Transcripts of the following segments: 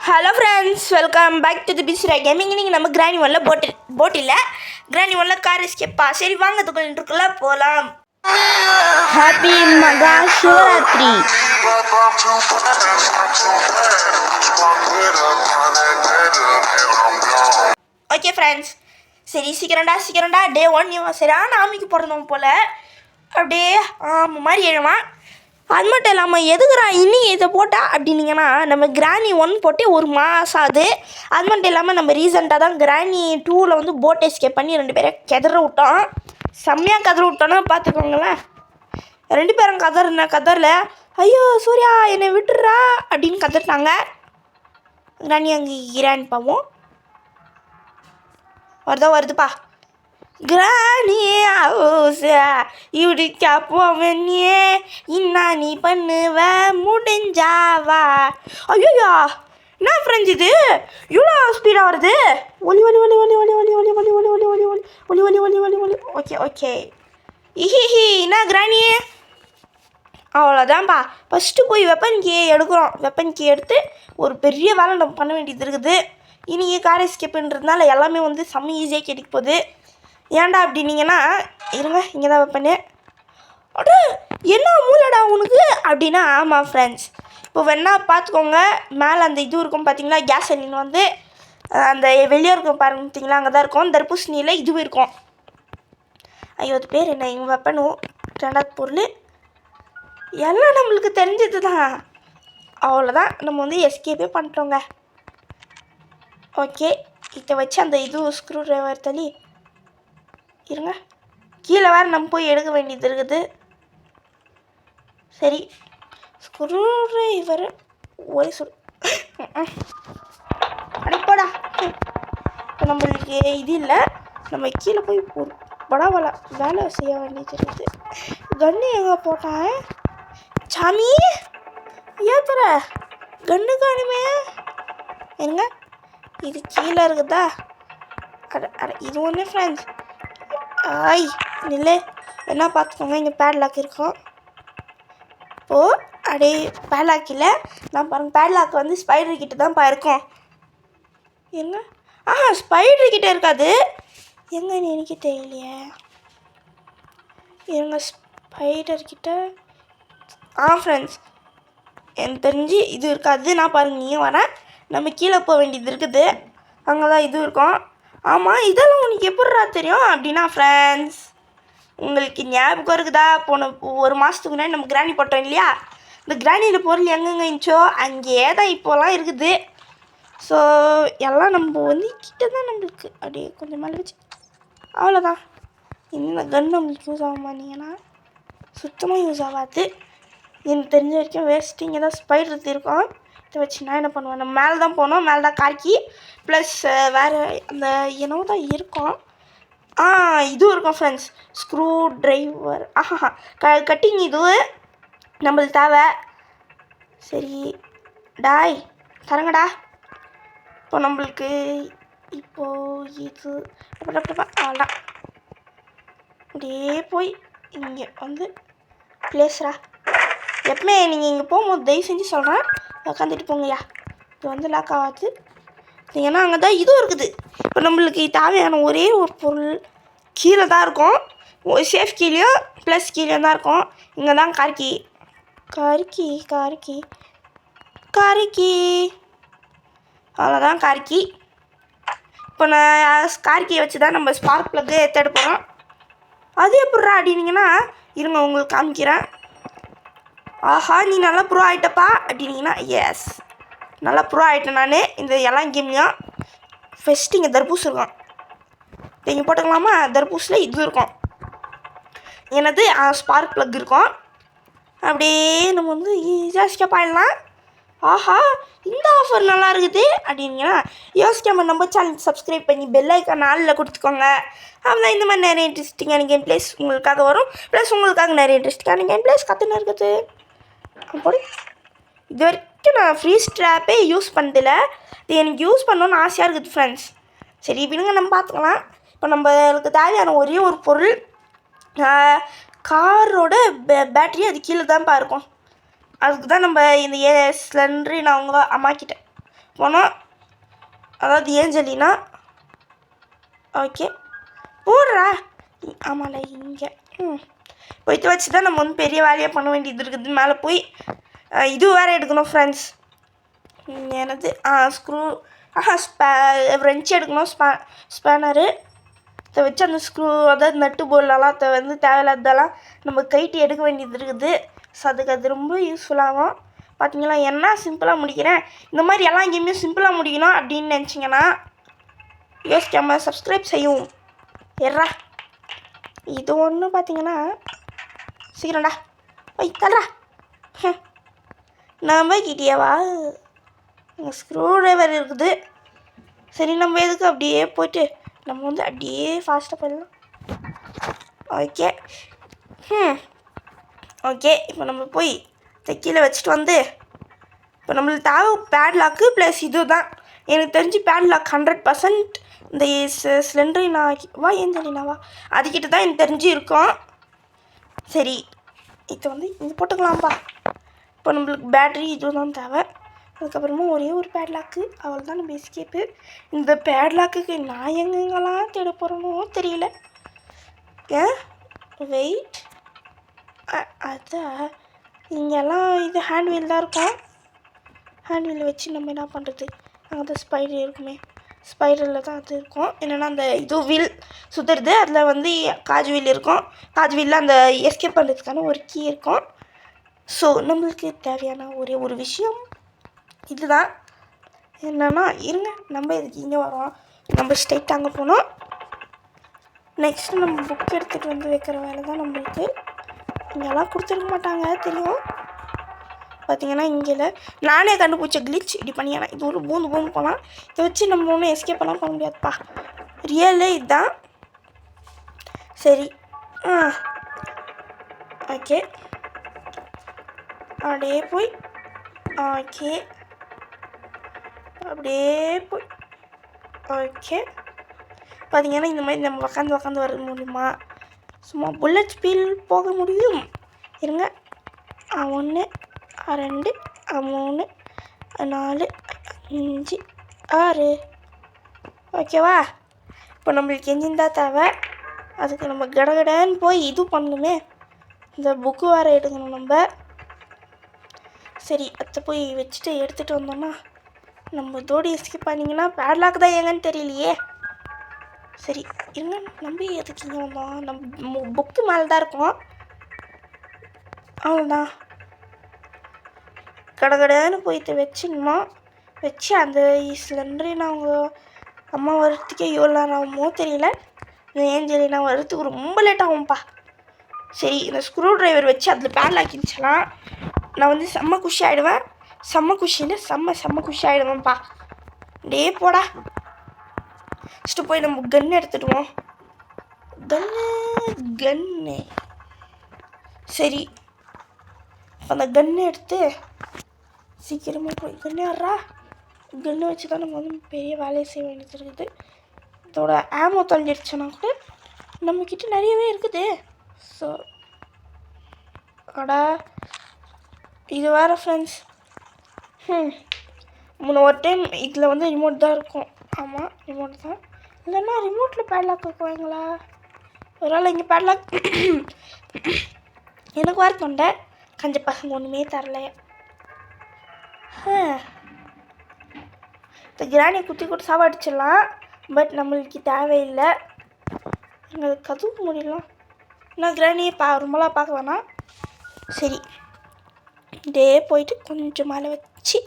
Hello friends, welcome back to the பிஸ்ரா gaming. இன்றைக்கி நம்ம கிராணி ஒன்ல போட் இல்லை, கிராணி ஒன்ல கார் எஸ்கேப்பா. சரி வாங்க துக்குள்ள போகலாம். ஹாப்பி மகா சிவராத்திரி. ஓகே ஃப்ரெண்ட்ஸ், சரி சீக்கிரம்டா டே 1 இவன் சரியான ஆமிக்கு பிறந்தவன் போல். அப்படியே மாதிரி எழுவான். அது மட்டும் இல்லாமல் எதுக்குறா இன்னைக்கு இதை போட்டால் அப்படின்னீங்கன்னா, நம்ம கிராணி 1 போட்டு ஒரு மாதம் ஆகுது. அது மட்டும் இல்லாமல் நம்ம ரீசெண்டாக தான் கிராணி 2ல் வந்து போட் எஸ்கேப் பண்ணி 2 பேரை கதற விட்டோம். செம்மையாக கதற விட்டோன்னா பார்த்துக்கோங்களேன். 2 பேரும் கதறல ஐயோ சூர்யா என்னை விட்டுடுறா அப்படின்னு கதறிட்டாங்க. கிராணி அங்கே கிராணி பாவோம் வருதுப்பா. கிராணி இவடிக்கா போவனியே இன்னா நீ பண்ணுவ முடிஞ்சாவா. ஐயோயா என்ன ஃப்ரெண்ட்ஸ் இது இவ்வளோ ஸ்பீடாக வருது. ஒலி ஒலி ஒலி ஒலி ஒலி ஒலி ஒலி ஒலி ஒலி ஒலி ஒலி ஒலி ஒலி ஒலி ஒலி ஒலி ஓகே இஹி என்ன கிராணி அவ்வளோதான்ப்பா. ஃபஸ்ட்டு போய் வெப்பன் கீ எடுக்கிறோம். வெப்பன் கீ எடுத்து ஒரு பெரிய வேலை நம்ம பண்ண வேண்டியது இருக்குது. இன்றைக்கி கார் எஸ்கேப்புன்றதுனால எல்லாமே வந்து செம்ம ஈஸியாக கிடைக்க போகுது. ஏன்டா அப்படின்னீங்கன்னா, இருங்க இங்கே தான் வைப்பேன்னு. அடே என்ன மூலடா உனக்கு அப்படின்னா, ஆமாம் ஃப்ரெண்ட்ஸ், இப்போ வேணா பார்த்துக்கோங்க. மேலே அந்த இது இருக்கும் பார்த்தீங்களா, கேஸ் சிலிண்டர் வந்து அந்த வெளியே இருக்கும் பாருங்க பார்த்தீங்களா, அங்கே தான் இருக்கும். தர்பூசணியில் இதுவும் இருக்கும். ஐயோ அது பேர் என்ன, இவங்க வெப்பனும் 2வது பொருள் எல்லாம் நம்மளுக்கு தெரிஞ்சது தான். அவ்வளோதான், நம்ம வந்து எஸ்கேப்பே பண்ணிட்டோங்க. ஓகே இதை வச்சு அந்த இது ஸ்க்ரூ ட்ரைவர் தள்ளி இருங்க, கீழே வேறு நம்ம போய் எடுக்க வேண்டியது இருக்குது. சரி ஸ்க்ரூ ட்ரைவர் ஒரே அடைப்போடா. இப்போ நம்மளுக்கு இது இல்லை, நம்ம கீழே போய் ஒரு படாவலை வேலை செய்ய வேண்டியது இருக்குது. கன்று எங்கே போட்டேன் சாமி, ஏத்துற கன்று காணுமே. எங்க இது கீழே இருக்குதா? இது ஒன்று ஃப்ரெண்ட்ஸ். ஆய் நில்லை என்ன பார்த்துக்கோங்க, இங்கே பேட்லாக் இருக்கும். இப்போது அடே பேட்லாக் இல்லை, நான் பாருங்க பேட்லாக் வந்து ஸ்பைடர்கிட்ட தான்ப்பா இருக்கும். எங்க ஸ்பைடர்கிட்ட இருக்காது. எங்கன்னு எனக்கு தெரியலையே. எங்க ஸ்பைடர்கிட்ட ஃப்ரெண்ட்ஸ் எனக்கு தெரிஞ்சு இது இருக்காது. நான் பாருங்க நீயும் வரேன், நம்ம கீழே போக வேண்டியது இருக்குது. அங்கே தான் இது இருக்கும். ஆமாம் இதெல்லாம் உனக்கு எப்படிரா தெரியும் அப்படின்னா ஃப்ரெண்ட்ஸ், உங்களுக்கு ஞாபகம் இருக்குதா, போன ஒரு மாதத்துக்கு முன்னாடி நம்ம கிராணி போட்டோம் இல்லையா, இந்த கிராணியில் பொருள் எங்கெங்கே இருந்துச்சோ அங்கேயே தான் இப்போலாம் இருக்குது. ஸோ எல்லாம் நம்ம வந்து கிட்ட தான் நம்மளுக்கு அப்படியே கொஞ்சம் மேலே வச்சு அவ்வளோதான். இந்த கன் நம்மளுக்கு யூஸ் ஆகுமானீங்கன்னா சுத்தமாக யூஸ் ஆகாது. எனக்கு தெரிஞ்ச வரைக்கும் வேஸ்ட்டு. இங்கே தான் ஸ்பைடர் இருக்கும். இதை வச்சு நான் என்ன பண்ணுவேன், நம்ம மேலே தான் போனோம், மேலே தான் காக்கி ப்ளஸ் வேறு அந்த என்னவோ தான் இருக்கும். இதுவும் இருக்கும் ஃப்ரெண்ட்ஸ், ஸ்க்ரூ ட்ரைவர். கட்டிங் இது நம்மளுக்கு தேவை. சரி டாய் தரங்கடா. இப்போ நம்மளுக்கு இப்போது இது அவ்வளோதான். அப்படியே போய் இங்கே வந்து பிளேஸ்ரா. எப்பவுமே நீங்கள் இங்கே போகும்போது தயவு செஞ்சு சொல்கிறேன் உட்காந்துட்டு போங்கய்யா. இது வந்து லாக் ஆகாது. ஏன்னா அங்கே தான் இதுவும் இருக்குது. இப்போ நம்மளுக்கு தேவையான ஒரே ஒரு பொருள் கீழே தான் இருக்கும். சேஃப் கீழேயும் ப்ளஸ் கீழே தான் இருக்கும். இங்கே தான் கார்கி அவ்வளோதான் கார்கி. இப்போ நான் கார்கியை வச்சு தான் நம்ம ஸ்பார்க் ப்ளக்கு தேட போகிறோம். அது எப்பட்றா அப்படின்னீங்கன்னா, இருங்க உங்களுக்கு காமிக்கிறேன். நீ நல்லா ப்ரோ ஆகிட்டப்பா அப்படின்னீங்கன்னா, எஸ் நல்லா ப்ரோ ஆகிட்டேன் நான் இந்த எல்லாம் கேம்லையும். ஃபஸ்ட்டு இங்கே தர்பூஸ் இருக்கும், இங்கே போட்டுக்கலாமா. தர்பூஸில் இது இருக்கும், எனது ஸ்பார்க் ப்ளக் இருக்கும். அப்படியே நம்ம வந்து ஈஸியாக எஸ்கேப் ஆகிடலாம். இந்த ஆஃபர் நல்லா இருக்குது அப்படின்னா யோசிக்காம நம்ம சேனல் சப்ஸ்கிரைப் பண்ணி பெல் ஐக்கான் ஆளில் கொடுத்துக்கோங்க. அப்படின்னா இந்த மாதிரி நிறைய இன்ட்ரெஸ்டிங்கான கேம் பிளேஸ் உங்களுக்காக வரும். ப்ளஸ் உங்களுக்காக நிறைய இன்ட்ரெஸ்டிங்கான கேம் பிளேஸ் கற்றுன்னு இருக்குது. அப்படி இது வரைக்கும் நான் ஃப்ரீ ஸ்ட்ராப்பே யூஸ் பண்ணதில்ல. இது எனக்கு யூஸ் பண்ணணுன்னு ஆசையாக இருக்குது ஃப்ரெண்ட்ஸ். சரி விடுங்க நம்ம பார்த்துக்கலாம். இப்போ நம்மளுக்கு தேவையான ஒரே ஒரு பொருள் காரோட பேட்ரி, அது கீழே தான்ப்பா இருக்கும். அதுக்கு தான் நம்ம இந்த சிலிண்டரு நான் உங்கள் அம்மாக்கிட்ட போனோம், அதாவது ஏஞ்சலினா. ஓகே போடுறா. ஆமாம்ல இங்கே போய்ட்டு வச்சு தான் நம்ம வந்து பெரிய வேலையாக பண்ண வேண்டியது இருக்குது. மேலே போய் இது வேறு எடுக்கணும் ஃப்ரெண்ட்ஸ். எனது ஸ்க்ரூ ரெஞ்ச் எடுக்கணும். ஸ்பேனரு இதை வச்சு அந்த ஸ்க்ரூ, அதாவது நட்டு போர்டெலாம் அதை வந்து தேவையில்லாததெல்லாம் நம்ம கைட்டு எடுக்க வேண்டியது இருக்குது. ஸோ அதுக்கு அது ரொம்ப யூஸ்ஃபுல்லாகும். பார்த்தீங்களா, என்ன சிம்பிளாக முடிக்கிறேன். இந்த மாதிரி எல்லாம் கேமே சிம்பிளாக முடிக்கணும் அப்படின்னு நினச்சிங்கன்னா யோசிக்காமல் சப்ஸ்கிரைப் செய்யும். எர்ரா இது ஒன்று பார்த்தீங்கன்னா சீக்கிரம்டா தர்றா. நம்ம கிட்டேவா ஸ்க்ரூ ட்ரைவர் இருக்குது. சரி நம்ம எதுக்கு அப்படியே போய்ட்டு நம்ம வந்து அப்படியே ஃபாஸ்ட்டாக போயிடலாம். ஓகே ஓகே இப்போ நம்ம போய் கீழே வச்சுட்டு வந்து இப்போ நம்மளுக்கு தேவை பேட்லாக்கு ப்ளஸ் இது தான். எனக்கு தெரிஞ்சு பேட்லாக் 100% இந்த ஸ்லெண்டரினாவா ஏஞ்சலினாவா அதுக்கிட்ட தான் எனக்கு தெரிஞ்சு இருக்கும். சரி இது வந்து இது போட்டுக்கலாம்ப்பா. இப்போ நம்மளுக்கு பேட்ரி இது தான் தேவை. அதுக்கப்புறமா ஒரே ஒரு பேட்லாக்கு, அவள் தான் நம்ம எஸ்கேப்பு. இந்த பேட்லாக்குக்கு நான் எங்கெங்கெல்லாம் தேட போகிறேனோ தெரியல. வெயிட், அதான் இங்கெல்லாம் இது ஹேண்ட் வீல் தான் இருக்கும். ஹேண்ட் வீல் வச்சு நம்ம என்ன பண்ணுறது, அங்கே ஸ்பைடர் இருக்குமே, ஸ்பைடரில் தான் அது இருக்கும். என்னென்னா அந்த இது வீல் சுற்றுறது, அதில் வந்து காஜ் வீல் இருக்கும். காஜ் வீலில் அந்த எஸ்கேப் பண்ணுறதுக்கான ஒரு கீ இருக்கும். ஸோ நம்மளுக்கு தேவையான ஒரே ஒரு விஷயம் இதுதான். என்னென்னா இருங்க, நம்ம இதுக்கு இங்கே வரோம், நம்ம ஸ்ட்ரைட் அங்கே போனோம். நெக்ஸ்ட்டு நம்ம புக் எடுத்துகிட்டு வந்து வைக்கிற வேலை தான் நம்மளுக்கு. இங்கெல்லாம் கொடுத்துருக்க மாட்டாங்க தெரியும். பார்த்தீங்கன்னா இங்கே நானே கண்டுபிடிச்ச கிளிச் இப்படி பண்ணியானா இது ஒரு பூந்து போகலாம். இதை வச்சு நம்ம ஒன்றும் எஸ்கேப் எல்லாம் பண்ண முடியாதுப்பா. ரியலே இதுதான். சரி ஓகே அப்படியே போய் ஓகே அப்படியே போய் ஓகே. பார்த்தீங்கன்னா இந்த மாதிரி நம்ம உக்காந்து வர முடியுமா, சும்மா புல்லட் ஸ்பீட் போக முடியும். இருங்க 1 2 3 4 5 6 ஓகேவா. இப்போ நம்மளுக்கு என்ஜின் தான் தேவை. அதுக்கு நம்ம கடகடன்னு போய் இது பண்ணணுமே, இந்த புக்கு வேறு எடுக்கணும் நம்ம. சரி அதை போய் வச்சுட்டு எடுத்துகிட்டு வந்தோம்னா நம்ம தோடி எஸ்கேப் பண்ணிங்கன்னா பேட்லாக் தான் எங்கன்னு தெரியலையே. சரி இருங்க, நம்ம எதுக்கு இங்கே வந்தோம், நம்ம புக்கு மேலே தான் இருக்கோம். அவ்வளோதான், கடகடன்னு போயிட்டு வச்சுக்கணுமா. வச்சு அந்த சிலிண்டரின் அவங்க அம்மா வர்றதுக்கே எவ்வளோ நேரம் ஆகுமோ தெரியல. இந்த ஏஞ்சலினா வர்றதுக்கு ரொம்ப லேட் ஆகும்ப்பா. சரி இந்த ஸ்க்ரூ ட்ரைவர் வச்சு அதில் பேட்லாக் இருந்துச்சுலாம் நான் வந்து செம்ம குஷி ஆகிடுவேன். செம்ம குஷின்னு செம்ம குஷி ஆகிடுவேன்ப்பா. டே போடா. ஃபஸ்ட்டு போய் நம்ம கன்று எடுத்துடுவோம். கன்னு சரி அந்த கன்று எடுத்து சீக்கிரமாக போய் கன்று ஆடுறா. கன்று வச்சு தான் நம்ம வந்து பெரிய வேலையை செய்ய வேண்டியது இருக்குது. இதோட ஆமோ தொலைஞ்சிடுச்சுன்னா கூட நம்மக்கிட்ட நிறையவே இருக்குது. ஸோ அடா இது வேறு ஃப்ரெண்ட்ஸ். முன்ன ஒரு டைம் இதில் வந்து ரிமோட் தான் இருக்கும். ஆமாம் ரிமோட் தான், இல்லைன்னா ரிமோட்டில் பேட்லாக் வைக்குவாங்களா ஒரு வேளை. இங்கே பேட்லாக் எனக்கு வேறு கொண்ட கஞ்ச பசங்க ஒன்றுமே தரலையே. இந்த கிராணியை குத்தி சாப்பாடிச்சிடலாம். பட் நம்மளுக்கு தேவையில்லை. எங்களுக்கு கதவு முடியலாம். நான் கிராணியை ரொம்பலாம் பார்க்க வேணாம். சரி டே போயிட்டு கொஞ்சம் மேலே வச்சு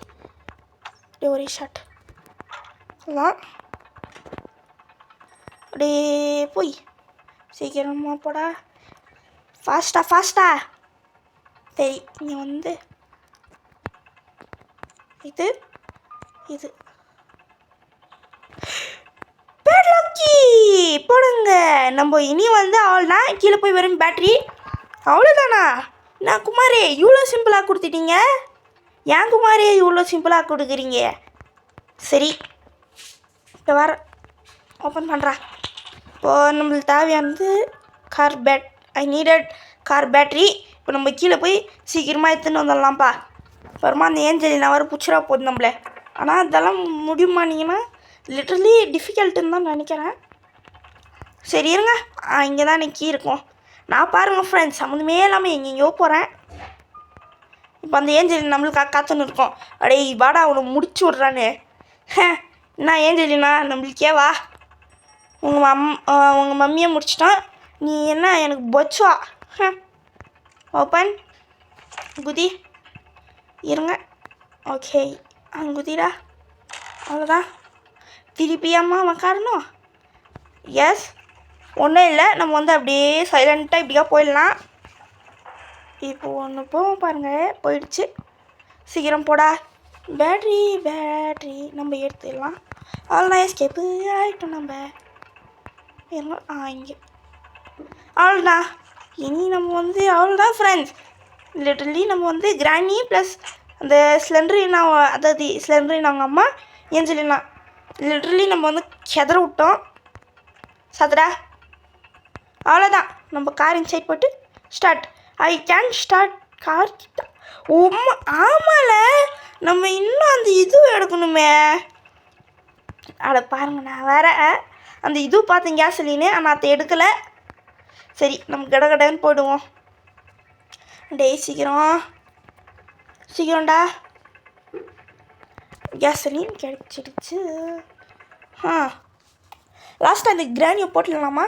ஒரே ஷாட் அதான். அப்படியே போய் சீக்கிரமாக போடா, ஃபாஸ்ட்டா. சரி இங்கே வந்து இது பேட்லாக்கி போடுங்க. நம்ம இனி வந்து அவ்வளோதான், கீழே போய் வரும் பேட்ரி. அவ்வளோதானா? நான் குமாரே இவ்வளோ சிம்பிளாக கொடுத்துட்டீங்க. ஏன் குமாரே இவ்வளோ சிம்பிளாக கொடுக்குறீங்க? சரி இப்போ வர ஓப்பன் பண்ணுறா. இப்போது நம்மளுக்கு தேவையானது ஐ நீடட் கார் பேட்ரி. இப்போ நம்ம கீழே போய் சீக்கிரமாக எடுத்துன்னு வந்துடலாம்ப்பா. அப்புறமா அந்த ஏஞ்சலினா வர புச்சுரா போகுது நம்மள. ஆனால் அதெல்லாம் முடியுமானீங்கன்னா லிட்ரலி டிஃபிகல்ட்டுன்னு தான் நினைக்கிறேன். சரி இருங்க, இங்கே தான் கீ இருக்கும். நான் பாருங்கள் ஃப்ரெண்ட்ஸ், சம்மந்தமே இல்லாமல் எங்கெங்கேயோ போகிறேன். இப்போ அந்த ஏஞ்சலின் நம்மளுக்காக காத்துன்னு இருக்கோம். அடே வாடா அவனை முடிச்சு விட்றானே. என்ன ஏஞ்சலினா நம்மளுக்கே வா. உங்கள் மம்மியை முடிச்சிட்டான், நீ என்ன எனக்கு பொச்சுவா. ஓப்பன் குதி இருங்க. ஓகே குதிடா. அவ்வளோதான். திருப்பி அம்மா உக்காரணும். எஸ், ஒன்றும் இல்லை, நம்ம வந்து அப்படியே சைலண்ட்டாக இப்படியா போயிடலாம். இப்போ ஒன்று போவோம் பாருங்கள், போயிடுச்சு. சீக்கிரம் போடா. பேட்ரி நம்ம எடுத்துடலாம். அவ்வளோதான், எஸ்கேப்பு ஆகிட்டோம் நம்ம. இங்கே அவ்வளோதான். இனி நம்ம வந்து அவ்வளோதான் ஃப்ரெண்ட்ஸ். லிட்டரலி நம்ம வந்து கிராணி ப்ளஸ் அந்த ஸ்லெண்டரினா, அதாவது ஸ்லெண்டரின் அவங்க அம்மா ஏஞ்சலினா, லிட்ரலி நம்ம வந்து கெதற விட்டோம். சதுரா அவ்வளோதான். நம்ம கார் இன்சைட் போட்டு start. I can start car. ஆமால, நம்ம இன்னும் அந்த இது எடுக்கணுமே. அட பாருங்க, நான் வேற அந்த இது பார்த்தேன் கேஸ்லின்னு, ஆனால் அதை எடுக்கலை. சரி நம்ம கடகடன்னு போயிடுவோம். டேய் சீக்கிரம்டா. கேஸ்லின் கிடைச்சிடுச்சு. லாஸ்ட்டாக அந்த கிரானியை போட்டுடலாமா?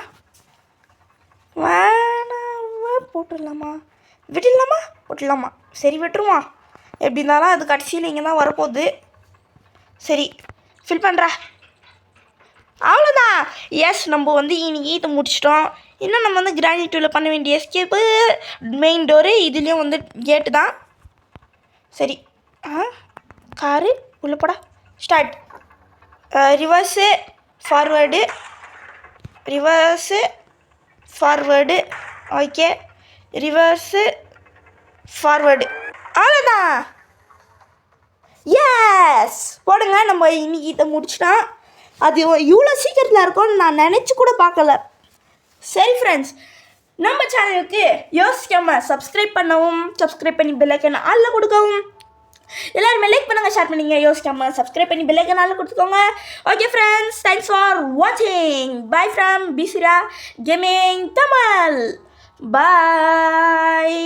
வேணாமா போட்டுடலாமா? விட்டுடலாமா? போட்டுடலாமா? சரி விட்டுருவான். எப்படி இருந்தாலும் அது கடைசியில் இங்கே தான் வரப்போகுது. சரி ஃபில் பண்ணுறா. அவ்வளோதான். எஸ், நம்ம வந்து இன்னைக்கு இதை முடிச்சிட்டோம். இன்னும் நம்ம வந்து கிரானி 2ல் பண்ண வேண்டிய எஸ்கேப்பு மெயின் டோரு, இதுலேயும் வந்து கேட்டு தான். சரி காரு உள்ளே போடா. Start. Reverse forward. Okay, reverse forward. அவ்வளோதான். எஸ் போடுங்க. நம்ம இன்னைக்கு இதை முடிச்சிட்டோம். அது இவ்வளோ சீக்கிரத்தில் இருக்கும்னு நான் நினச்சி கூட பார்க்கல. சரி ஃப்ரெண்ட்ஸ், நம்ம சேனலுக்கு யோசிக்காமல் சப்ஸ்கிரைப் பண்ணி பெல் ஐக்கான் ஆல்ல கொடுக்கவும். எல்லாருமே லைக் பண்ணுங்கள், ஷேர் பண்ணிங்க. யோசிக்காமல் சப்ஸ்கிரைப் பண்ணி பெல் ஐக்கான் ஆல்ல கொடுத்துக்கோங்க. ஓகே ஃப்ரெண்ட்ஸ், தேங்க்ஸ் ஃபார் வாட்சிங். பை ஃப்ரம் பிசிரா கேமிங் தமிழ். பாய்.